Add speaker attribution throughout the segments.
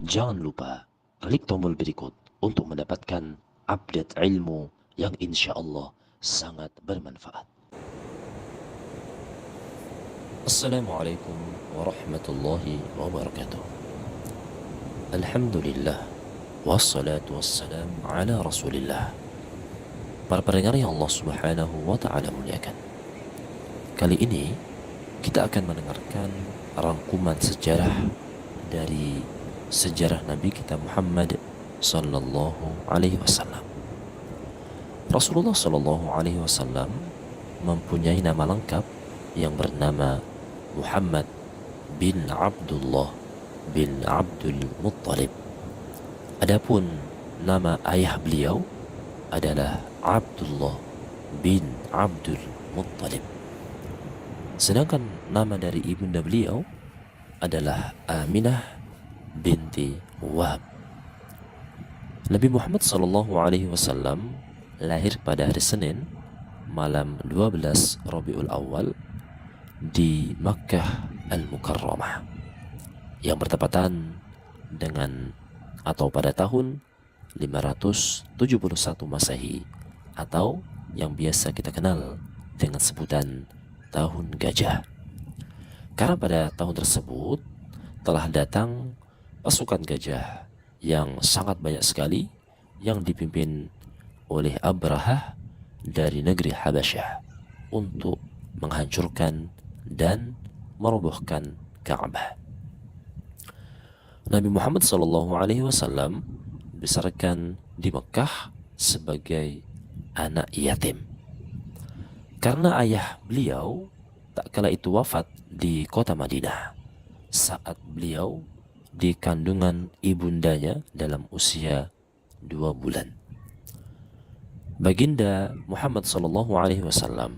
Speaker 1: Jangan lupa klik tombol berikut untuk mendapatkan update ilmu yang insya Allah sangat bermanfaat. Assalamualaikum warahmatullahi wabarakatuh. Alhamdulillah wassalatu wassalam ala rasulillah. Para pendengar yang Allah subhanahu wa ta'ala muliakan, kali ini kita akan mendengarkan rangkuman sejarah dari sejarah Nabi kita Muhammad sallallahu alaihi wasallam. Rasulullah sallallahu alaihi wasallam mempunyai nama lengkap yang bernama Muhammad bin Abdullah bin Abdul Muttalib. Adapun nama ayah beliau adalah Abdullah bin Abdul Muttalib. Sedangkan nama dari ibunda beliau adalah Aminah binti Wahab. Nabi Muhammad sallallahu alaihi wasallam lahir pada hari Senin malam 12 Rabiul Awal di Makkah Al-Mukarramah yang bertepatan dengan atau pada tahun 571 Masehi atau yang biasa kita kenal dengan sebutan tahun gajah. Karena pada tahun tersebut telah datang pasukan gajah yang sangat banyak sekali yang dipimpin oleh Abrahah dari negeri Habasyah untuk menghancurkan dan merobohkan Ka'bah. Nabi Muhammad SAW dibesarkan di Mekah sebagai anak yatim. Karena ayah beliau tak kala itu wafat di kota Madinah saat beliau di kandungan ibundanya dalam usia 2 bulan. Baginda Muhammad SAW,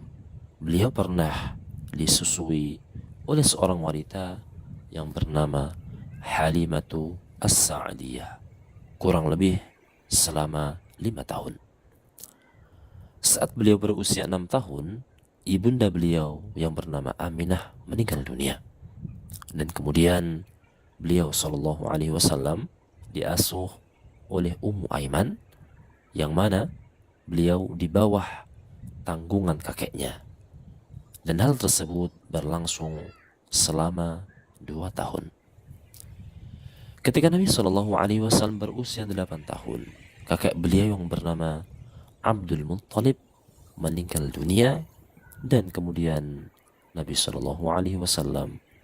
Speaker 1: beliau pernah disusui oleh seorang wanita yang bernama Halimatu As-Sa'diyah kurang lebih selama 5 tahun. Saat beliau berusia 6 tahun, ibunda beliau yang bernama Aminah meninggal dunia. Dan kemudian beliau SAW diasuh oleh Ummu Aiman, yang mana beliau di bawah tanggungan kakeknya. Dan hal tersebut berlangsung selama 2 tahun. Ketika Nabi SAW berusia 8 tahun, kakek beliau yang bernama Abdul Muttalib meninggal dunia, dan kemudian Nabi SAW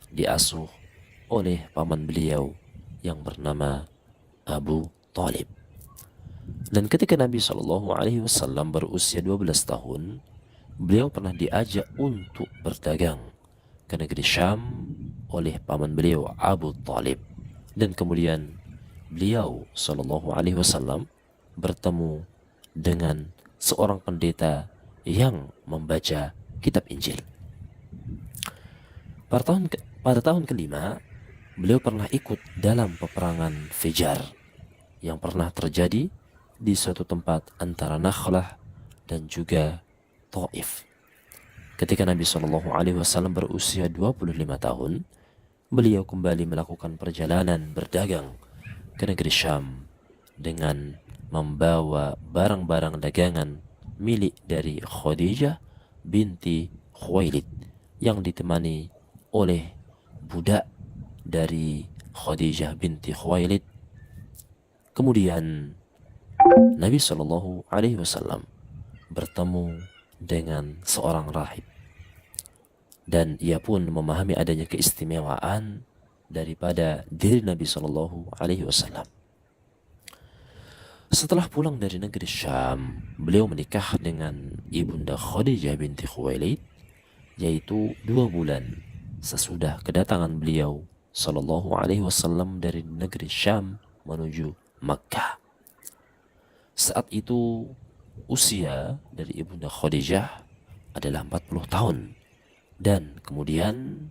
Speaker 1: diasuh oleh paman beliau yang bernama Abu Talib. Dan ketika Nabi SAW berusia 12 tahun, beliau pernah diajak untuk berdagang ke negeri Syam oleh paman beliau Abu Talib. Dan kemudian beliau SAW bertemu dengan seorang pendeta yang membaca kitab Injil. Pada tahun kelima, beliau pernah ikut dalam peperangan Fijar yang pernah terjadi di suatu tempat antara Nakhlah dan juga Taif. Ketika Nabi SAW berusia 25 tahun, beliau kembali melakukan perjalanan berdagang ke negeri Syam dengan membawa barang-barang dagangan milik dari Khadijah binti Khuwailid yang ditemani oleh budak dari Khadijah binti Khuwailid. Kemudian Nabi SAW bertemu dengan seorang rahib, dan ia pun memahami adanya keistimewaan daripada diri Nabi SAW. Setelah pulang dari negeri Syam, beliau menikah dengan ibunda Khadijah binti Khuwailid, yaitu 2 bulan sesudah kedatangan beliau SAW dari negeri Syam menuju Makkah. Saat itu usia dari ibunda Khadijah adalah 40 tahun, dan kemudian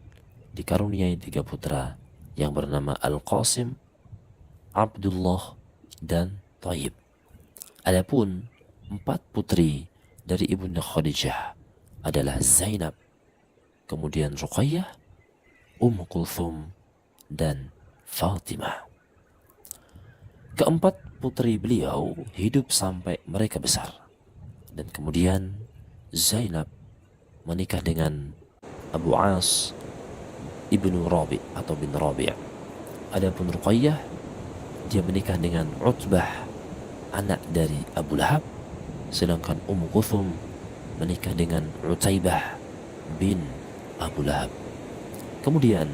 Speaker 1: dikaruniai 3 putra yang bernama Al-Qasim, Abdullah, dan Taib. Adapun 4 putri dari ibunda Khadijah adalah Zainab, kemudian Ruqayyah, Ummu Kulthum, dan Fatimah. Keempat putri beliau hidup sampai mereka besar. Dan kemudian Zainab menikah dengan Abu As ibnu Rabi atau bin Rabi'. Adapun Ruqayyah, dia menikah dengan Utbah, anak dari Abu Lahab. Sedangkan Ummu Kulthum menikah dengan Utaibah bin Abu Lahab. Kemudian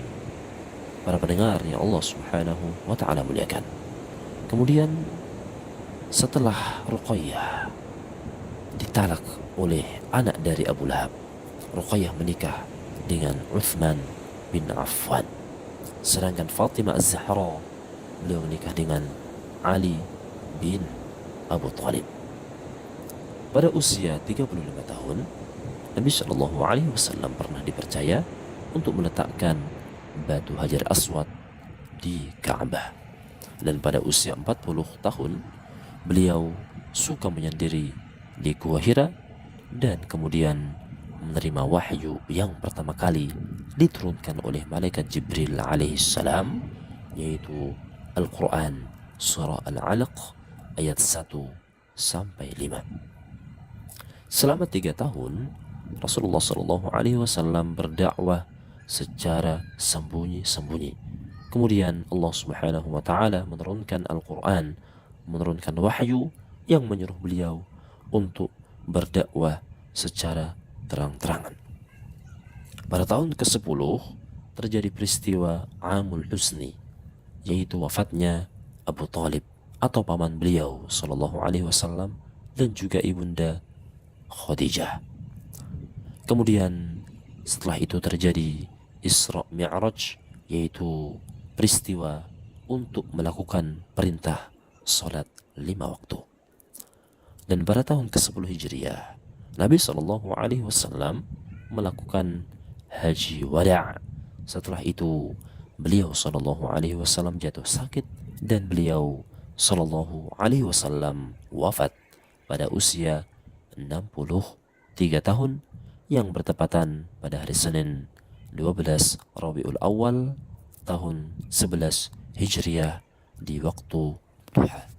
Speaker 1: para pendengar yang Allah Subhanahu wa taala muliakan. Kemudian setelah Ruqayyah ditalak oleh anak dari Abu Lahab, Ruqayyah menikah dengan Uthman bin Affan. Sedangkan Fatimah Az-Zahra, beliau menikah dengan Ali bin Abu Thalib. Pada usia 35 tahun, Nabi Shallallahu Alaihi Wasallam pernah dipercaya untuk meletakkan batu Hajar Aswad di Ka'bah. Dan pada usia 40 tahun, beliau suka menyendiri di Gua Hira dan kemudian menerima wahyu yang pertama kali diturunkan oleh malaikat Jibril alaihissalam, yaitu Al-Quran surah Al-Alaq ayat 1 sampai 5. Selama 3 tahun Rasulullah Shallallahu Alaihi Wasallam berdakwah secara sembunyi-sembunyi. Kemudian Allah Subhanahu Wa Taala menurunkan Al-Quran, menurunkan wahyu yang menyuruh beliau untuk berdakwah secara terang-terangan. Pada tahun ke-10 terjadi peristiwa Amul Husni, yaitu wafatnya Abu Talib atau paman beliau Shallallahu Alaihi Wasallam dan juga ibunda Khadijah. Kemudian setelah itu terjadi Isra Mi'raj, yaitu peristiwa untuk melakukan perintah salat 5 waktu. Dan pada tahun ke-10 Hijriah, Nabi Shallallahu Alaihi Wasallam melakukan haji wada'. Setelah itu beliau Shallallahu Alaihi Wasallam jatuh sakit dan beliau Shallallahu Alaihi Wasallam wafat pada usia 63 tahun yang bertepatan pada hari Senin 12 Rabiul Awal tahun 11 Hijriah di waktu duha.